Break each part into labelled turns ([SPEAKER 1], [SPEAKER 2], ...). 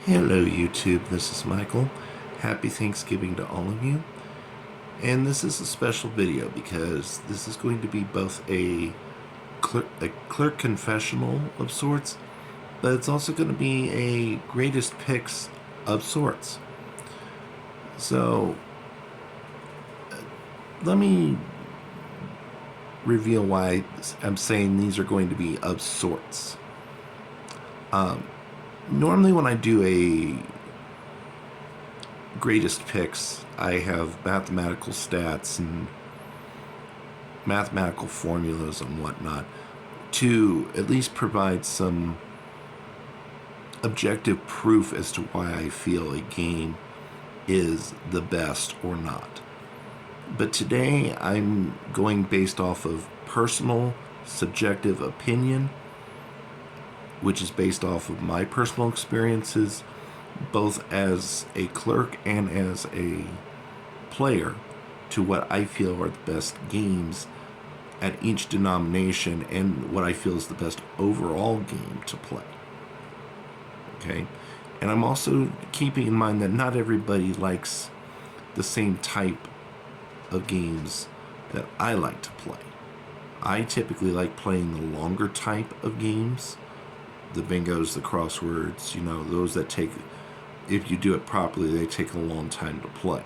[SPEAKER 1] Hello YouTube, this is Michael. Happy Thanksgiving to all of you. And this is a special video because this is going to be both a clerk confessional of sorts, but it's also going to be a greatest picks of sorts. So, let me reveal why I'm saying these are going to be of sorts. Normally when I do a greatest picks, I have mathematical stats and mathematical formulas and whatnot to at least provide some objective proof as to why I feel a game is the best or not. But today I'm going based off of personal subjective opinion, which is based off of my personal experiences both as a clerk and as a player to what I feel are the best games at each denomination and what I feel is the best overall game to play. Okay? And I'm also keeping in mind that not everybody likes the same type of games that I like to play. I typically like playing the longer type of games, the bingos, the crosswords, those that take, if you do it properly, they take a long time to play.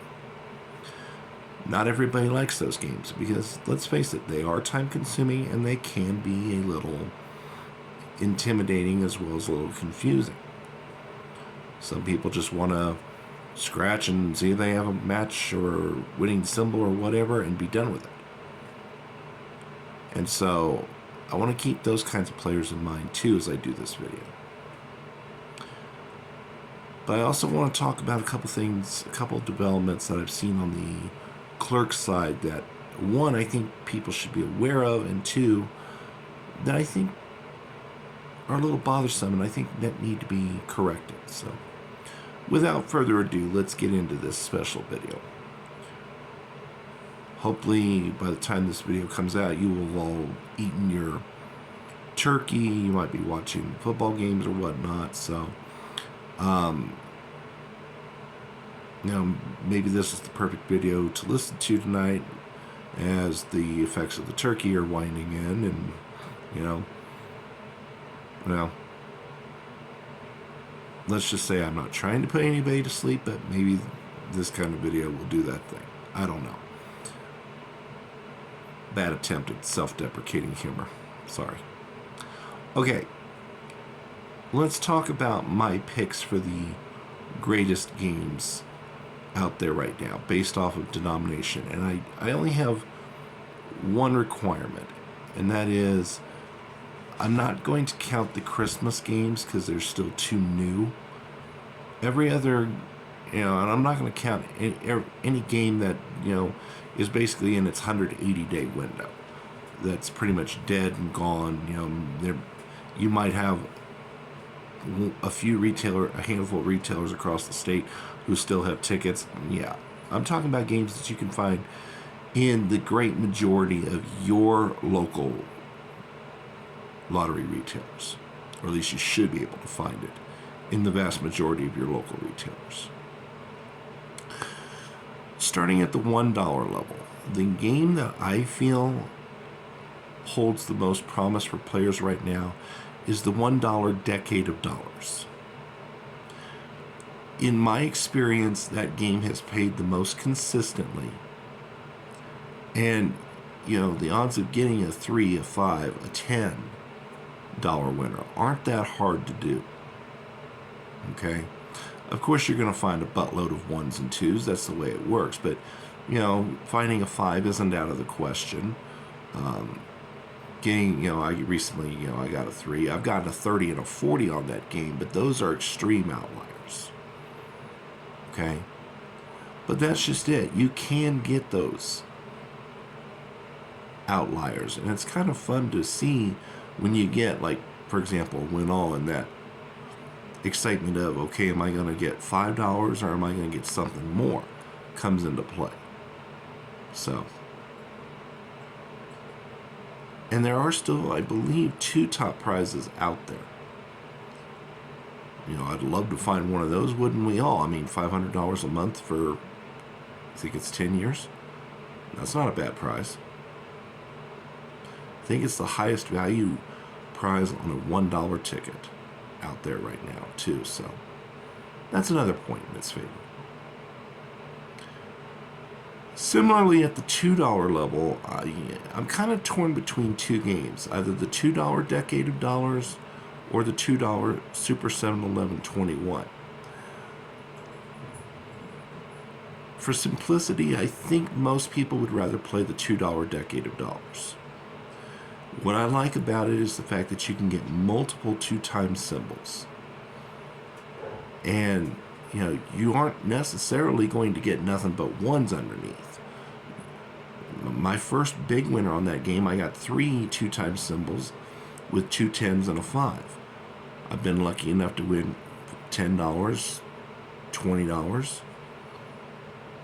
[SPEAKER 1] Not everybody likes those games because, let's face it, they are time consuming and they can be a little intimidating as well as a little confusing. Some people just want to scratch and see if they have a match or winning symbol or whatever and be done with it. And so I want to keep those kinds of players in mind too as I do this video. But I also want to talk about a couple things, a couple of developments that I've seen on the clerk side that, one, I think people should be aware of, and two, that I think are a little bothersome and I think that need to be corrected. So without further ado, let's get into this special video. Hopefully by the time this video comes out, you will have all eaten your turkey, you might be watching football games or whatnot, so maybe this is the perfect video to listen to tonight as the effects of the turkey are winding in, and let's just say I'm not trying to put anybody to sleep, but maybe this kind of video will do that thing. I don't know. Bad attempt at self-deprecating humor. Sorry. Okay. Let's talk about my picks for the greatest games out there right now based off of denomination. And I only have one requirement, and that is I'm not going to count the Christmas games because they're still too new. Every other, and I'm not going to count any game that, is basically in its 180-day window. That's pretty much dead and gone. You might have a handful of retailers across the state who still have tickets. Yeah, I'm talking about games that you can find in the great majority of your local lottery retailers, or at least you should be able to find it in the vast majority of your local retailers. Starting at the $1 level, the game that I feel holds the most promise for players right now is the $1 Decade of Dollars. In my experience, that game has paid the most consistently. And, the odds of getting a $3, a $5, a $10 winner aren't that hard to do. Okay? Of course, you're going to find a buttload of ones and twos. That's the way it works. But, finding a 5 isn't out of the question. I recently, I got a 3. I've gotten a 30 and a 40 on that game, but those are extreme outliers. Okay? But that's just it. You can get those outliers. And it's kind of fun to see when you get, like, for example, win all in that excitement of, okay, am I going to get $5 or am I going to get something more, comes into play. So, and there are still, I believe, 2 top prizes out there. I'd love to find one of those, wouldn't we all? I mean, $500 a month for, I think it's 10 years. That's not a bad price. I think it's the highest value prize on a $1 ticket out there right now, too. So that's another point in its favor. Similarly, at the $2 level, I'm kind of torn between two games, either the $2 Decade of Dollars or the $2 Super 7-Eleven 21. For simplicity, I think most people would rather play the $2 Decade of Dollars. What I like about it is the fact that you can get multiple 2-time symbols. And, you aren't necessarily going to get nothing but ones underneath. My first big winner on that game, I got 3 2-time symbols with 2 10s and a 5. I've been lucky enough to win $10, $20.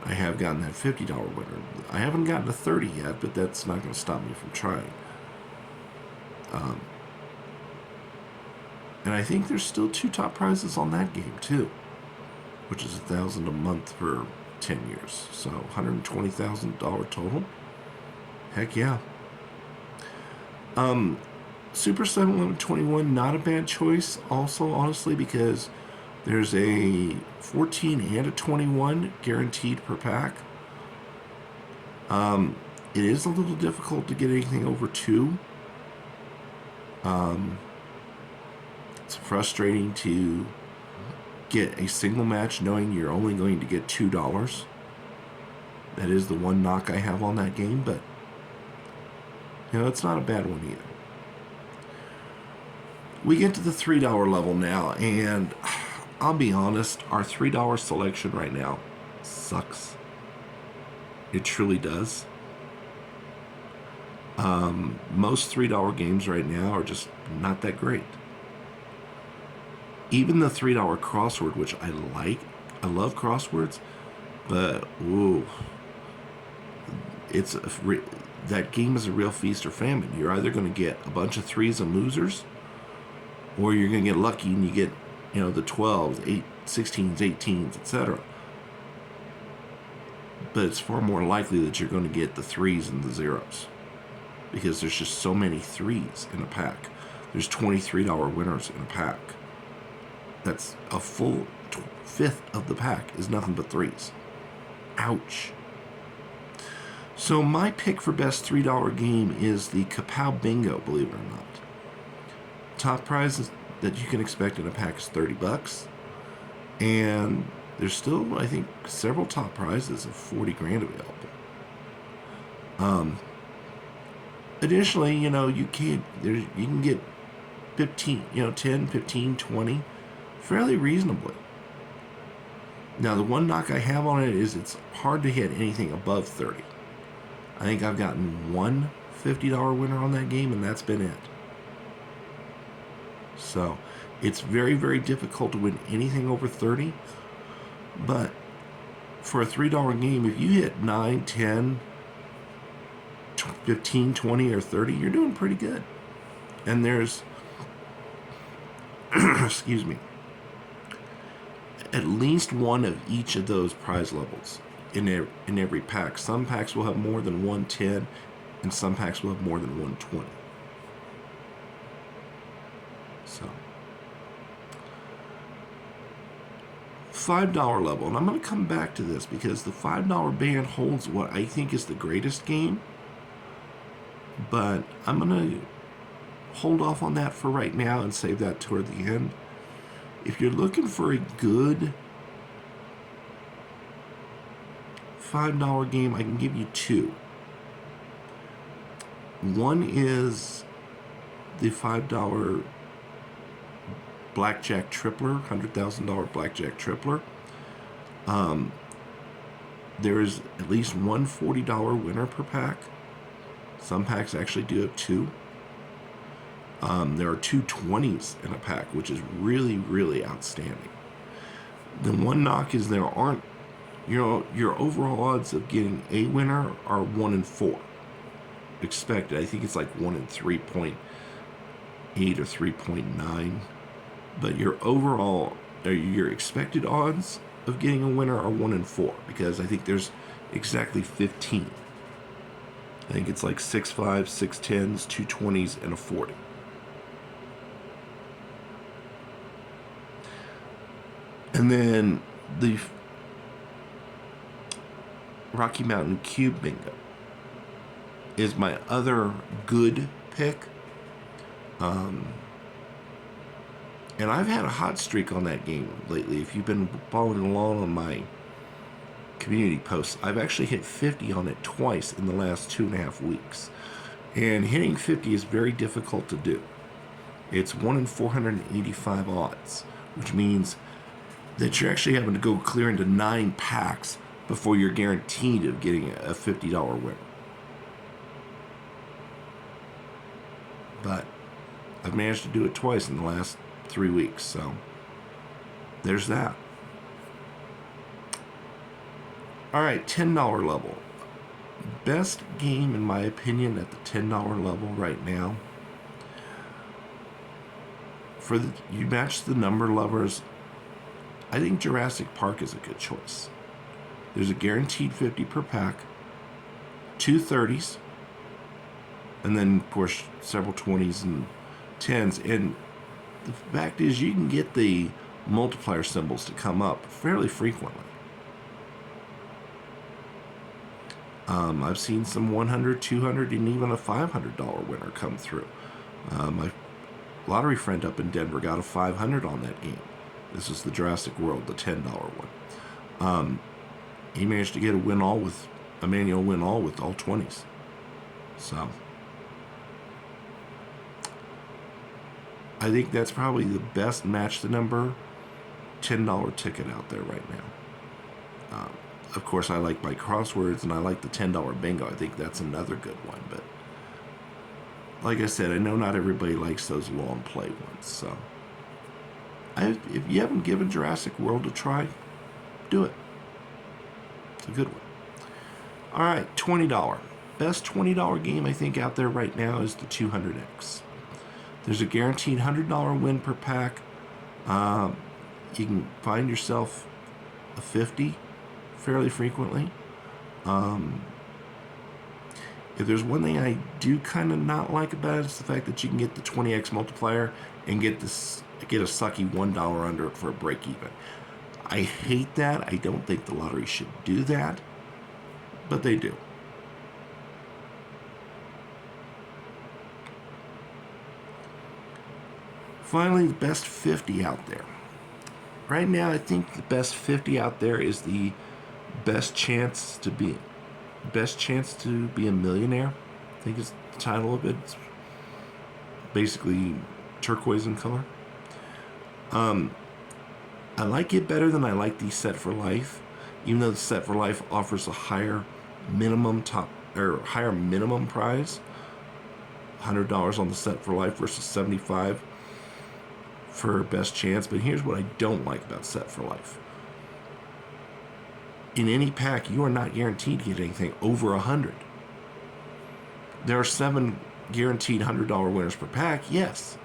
[SPEAKER 1] I have gotten that $50 winner. I haven't gotten a 30 yet, but that's not going to stop me from trying. And I think there's still 2 top prizes on that game too, which is $1,000 a month for 10 years. So $120,000 total. Heck yeah. Super 7-Eleven 21, not a bad choice also, honestly, because there's a 14 and a 21 guaranteed per pack. It is a little difficult to get anything over 2. It's frustrating to get a single match knowing you're only going to get $2. That is the one knock I have on that game, but it's not a bad one either. We get to the $3 level now, and I'll be honest, our $3 selection right now sucks. It truly does. Most $3 games right now are just not that great. Even the $3 crossword, which I like, I love crosswords, but that game is a real feast or famine. You're either going to get a bunch of 3s and losers, or you're going to get lucky and you get, the 12s, 16s, 18s, etc. But it's far more likely that you're going to get the 3s and the 0s, because there's just so many 3s in a pack. There's $23 winners in a pack. That's a full fifth of the pack is nothing but 3s. Ouch. So my pick for best $3 game is the Kapow Bingo, believe it or not. Top prize that you can expect in a pack is $30. And there's still, I think, several top prizes of 40 grand available. Additionally, you can get 15, 10, 15, 20 fairly reasonably. Now, the one knock I have on it is it's hard to hit anything above 30. I think I've gotten one $50 winner on that game, and that's been it. So, it's very, very difficult to win anything over 30. But for a $3 game, if you hit 9, 10, 15, 20, or 30, you're doing pretty good. And there's, excuse me, at least one of each of those prize levels in every pack. Some packs will have more than 110, and some packs will have more than 120. So, $5 level, and I'm going to come back to this because the $5 band holds what I think is the greatest game, but I'm going to hold off on that for right now and save that toward the end. If you're looking for a good $5 game, I can give you 2. One is the $5 Blackjack Tripler, $100,000 Blackjack Tripler. There is at least one $40 winner per pack. Some packs actually do have 2. There are 2 20s in a pack, which is really, really outstanding. The one knock is there aren't, your overall odds of getting a winner are 1 in 4 expected. I think it's like 1 in 3.8 or 3.9. but your overall, or your expected odds of getting a winner are 1 in 4, because I think there's exactly 15. I think it's like 6 5s, 6 10s, 2 20s, and a 40. And then the Rocky Mountain Cube Bingo is my other good pick. And I've had a hot streak on that game lately. If you've been following along on my community posts, I've actually hit 50 on it twice in the last 2.5 weeks. And hitting 50 is very difficult to do. It's 1 in 485 odds, which means that you're actually having to go clear into 9 packs before you're guaranteed of getting a $50 win. But I've managed to do it twice in the last 3 weeks, so there's that. All right, $10 level. Best game, in my opinion, at the $10 level right now. You match the number lovers, I think Jurassic Park is a good choice. There's a guaranteed 50 per pack, 2 30s, and then, of course, several 20s and 10s. And the fact is, you can get the multiplier symbols to come up fairly frequently. I've seen some 100, 200, and even a $500 winner come through. My lottery friend up in Denver got a 500 on that game. This is the Jurassic World, the $10 one. He managed to get a manual win all with all 20s. So I think that's probably the best match the number $10 ticket out there right now. Of course, I like my crosswords, and I like the $10 bingo. I think that's another good one. But like I said, I know not everybody likes those long play ones. So if you haven't given Jurassic World a try, do it. It's a good one. All right, $20. Best $20 game I think out there right now is the 200X. There's a guaranteed $100 win per pack. You can find yourself a 50 fairly frequently. If there's one thing I do kind of not like about it, it's the fact that you can get the 20x multiplier and get a sucky $1 under it for a break even. I hate that. I don't think the lottery should do that, but they do. Finally, the best 50 out there. Right now, I think the best 50 out there is the best chance to be a millionaire. I think is the title of it. It's basically turquoise in color. I like it better than I like the Set for Life, even though the Set for Life offers a higher minimum prize, $100 on the Set for Life versus $75 for best chance. But here's what I don't like about Set for Life. In any pack, you are not guaranteed to get anything over 100. There are 7 guaranteed $100 winners per pack, yes.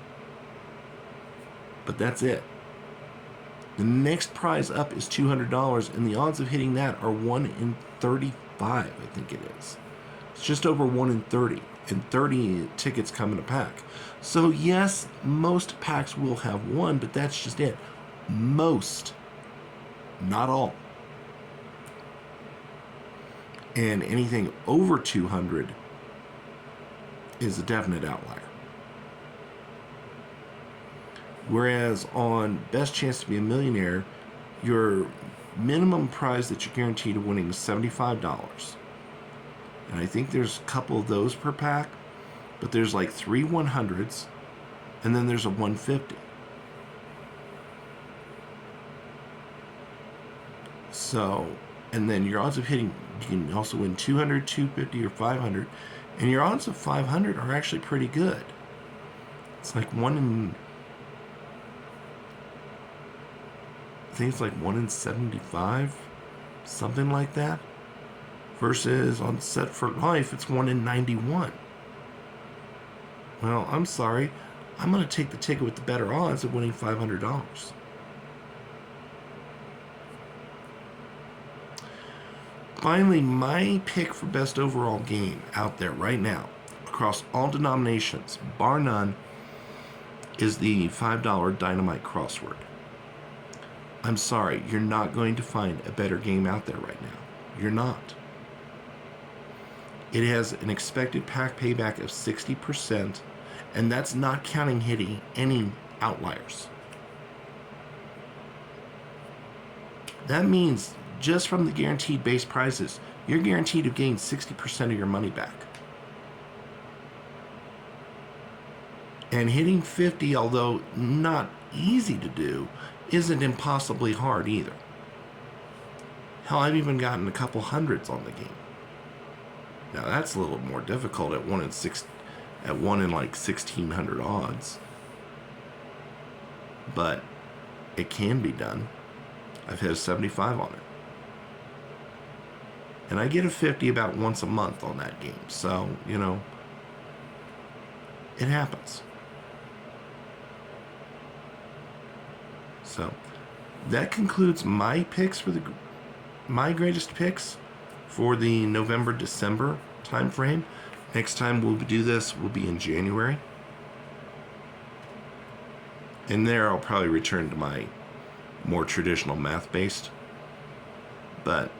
[SPEAKER 1] But that's it. The next prize up is $200, and the odds of hitting that are 1 in 35, I think it is. It's just over 1 in 30, and 30 tickets come in a pack. So yes, most packs will have 1, but that's just it. Most, not all. And anything over 200 is a definite outlier. Whereas on Best Chance to be a Millionaire, your minimum prize that you're guaranteed of winning is $75. And I think there's a couple of those per pack, but there's like 3 100s, and then there's a 150. So, and then your odds of hitting, you can also win 200, 250, or 500. And your odds of 500 are actually pretty good. It's like 1 in, I think it's like 1 in 75, something like that. Versus on Set for Life, it's 1 in 91. Well, I'm sorry. I'm going to take the ticket with the better odds of winning $500. Finally, my pick for best overall game out there right now, across all denominations, bar none, is the $5 Dynamite Crossword. I'm sorry, you're not going to find a better game out there right now. You're not. It has an expected pack payback of 60%, and that's not counting hitting any outliers. That means just from the guaranteed base prizes, you're guaranteed to gain 60% of your money back. And hitting 50, although not easy to do, isn't impossibly hard either. Hell, I've even gotten a couple hundreds on the game. Now that's a little more difficult at 1 in 1600 odds. But it can be done. I've hit a 75 on it. And I get a 50 about once a month on that game. So, it happens. So, that concludes my picks for my greatest picks for the November-December time frame. Next time we'll do this will be in January. And there I'll probably return to my more traditional math-based. But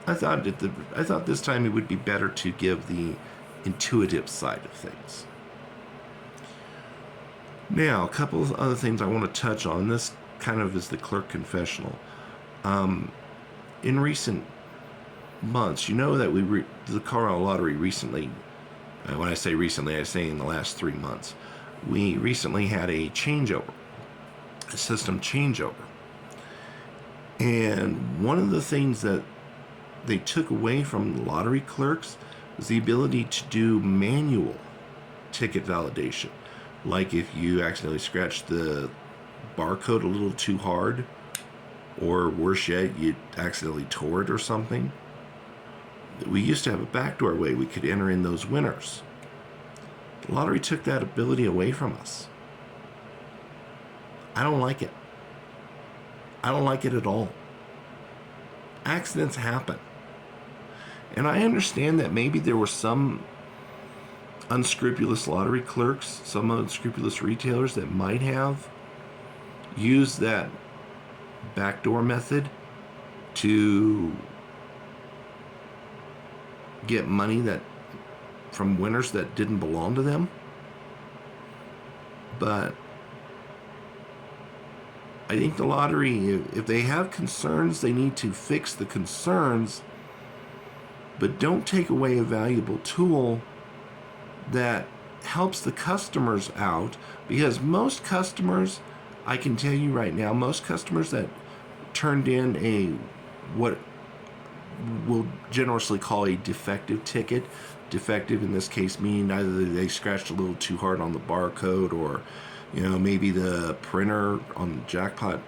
[SPEAKER 1] I thought this time it would be better to give the intuitive side of things. Now, a couple of other things I want to touch on. This kind of is the clerk confessional. In recent months, you know that the Colorado Lottery recently, when I say recently, I say in the last 3 months, we recently had a changeover, a system changeover. And one of the things that they took away from the lottery clerks was the ability to do manual ticket validation. Like if you accidentally scratched the barcode a little too hard, or worse yet, you accidentally tore it or something. We used to have a backdoor way we could enter in those winners. The lottery took that ability away from us. I don't like it. I don't like it at all. Accidents happen. And I understand that maybe there were some unscrupulous lottery clerks, some unscrupulous retailers that might have used that backdoor method to get money from winners that didn't belong to them. But I think the lottery, if they have concerns, they need to fix the concerns, but don't take away a valuable tool that helps the customers out. Because most customers, I can tell you right now, most customers that turned in what we'll generously call a defective ticket, defective in this case meaning either they scratched a little too hard on the barcode, or maybe the printer on the jackpot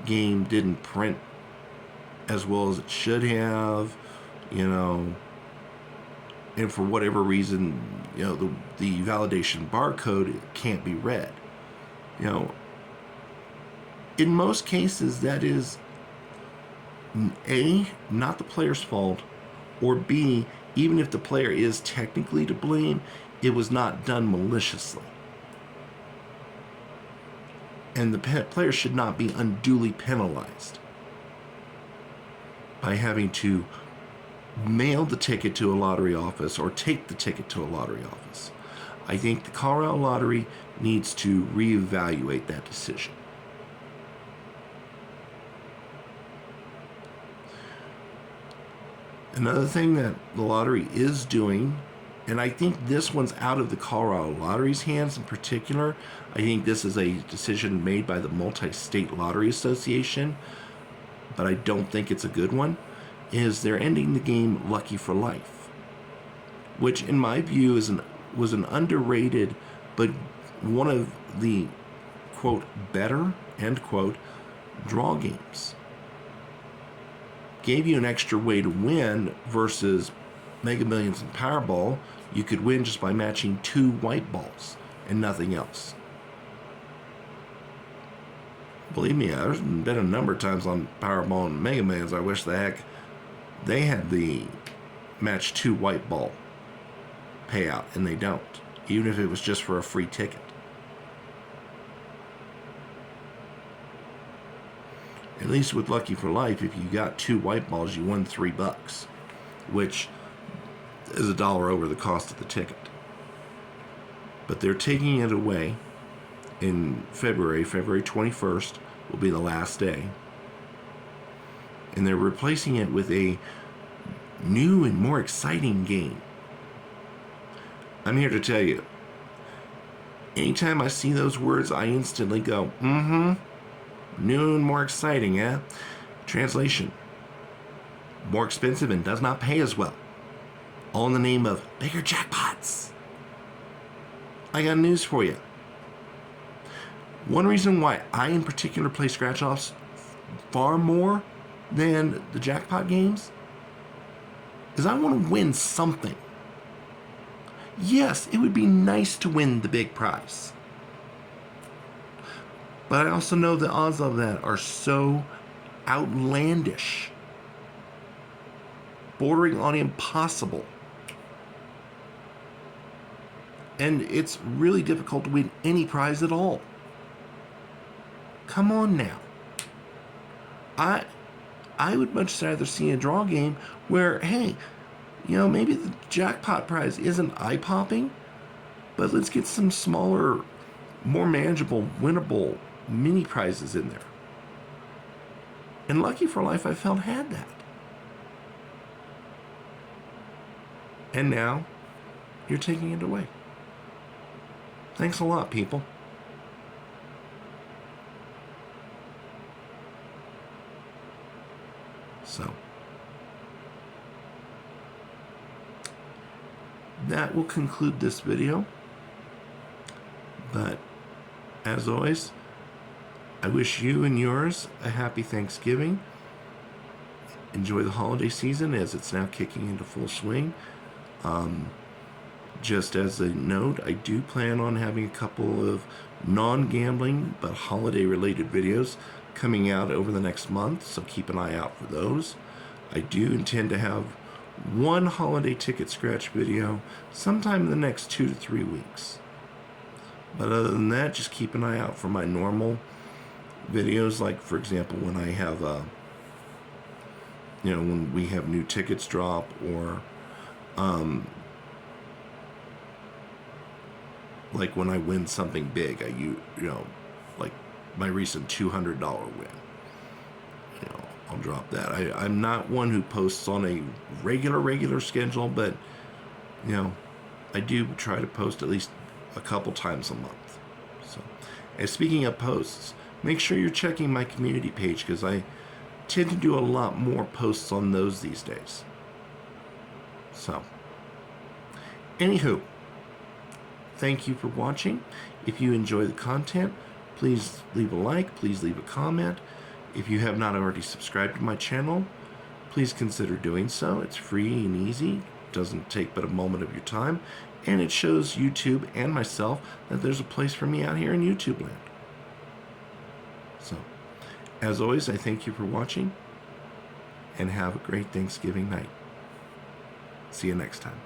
[SPEAKER 1] game didn't print as well as it should have, and for whatever reason, the validation barcode can't be read. In most cases, that is A, not the player's fault, or B, even if the player is technically to blame, it was not done maliciously. And the player should not be unduly penalized by having to mail the ticket to a lottery office or take the ticket to a lottery office. I think the Colorado Lottery needs to reevaluate that decision. Another thing that the lottery is doing, and I think this one's out of the Colorado Lottery's hands in particular, I think this is a decision made by the Multi-State Lottery Association, but I don't think it's a good one, is they're ending the game Lucky for Life, which in my view was an underrated, but one of the, quote, better, end quote, draw games. Gave you an extra way to win versus Mega Millions and Powerball, you could win just by matching 2 white balls and nothing else. Believe me, there's been a number of times on Powerball and Mega Millions I wish the heck they had the match 2 white ball payout, and they don't, even if it was just for a free ticket. At least with Lucky for Life, if you got 2 white balls, you won $3, which is $1 over the cost of the ticket. But they're taking it away in February 21st will be the last day. And they're replacing it with a new and more exciting game. I'm here to tell you, anytime I see those words, I instantly go, new and more exciting, eh? Translation: more expensive and does not pay as well. All in the name of bigger jackpots. I got news for you. One reason why I in particular play scratch-offs far more than the jackpot games is I want to win something. Yes, it would be nice to win the big prize. But I also know the odds of that are so outlandish, bordering on impossible. And it's really difficult to win any prize at all. Come on now. I would much rather see a draw game where, hey, maybe the jackpot prize isn't eye-popping, but let's get some smaller, more manageable, winnable mini prizes in there. And Lucky for Life, I felt, had that. And now, you're taking it away. Thanks a lot, people. So, that will conclude this video. But, as always, I wish you and yours a happy Thanksgiving. Enjoy the holiday season as it's now kicking into full swing. Just as a note, I do plan on having a couple of non-gambling but holiday-related videos coming out over the next month, so keep an eye out for those. I do intend to have one holiday ticket scratch video sometime in the next 2 to 3 weeks. But other than that, just keep an eye out for my normal videos, like, for example, when I have when we have new tickets drop, or like when I win something big, like my recent $200 win. I'll drop that. I'm not one who posts on a regular schedule, but I do try to post at least a couple times a month. So, and speaking of posts, make sure you're checking my community page, because I tend to do a lot more posts on those these days. So, anywho, thank you for watching. If you enjoy the content, please leave a like, please leave a comment. If you have not already subscribed to my channel, please consider doing so. It's free and easy, doesn't take but a moment of your time, and it shows YouTube and myself that there's a place for me out here in YouTube land. So, as always, I thank you for watching, and have a great Thanksgiving night. See you next time.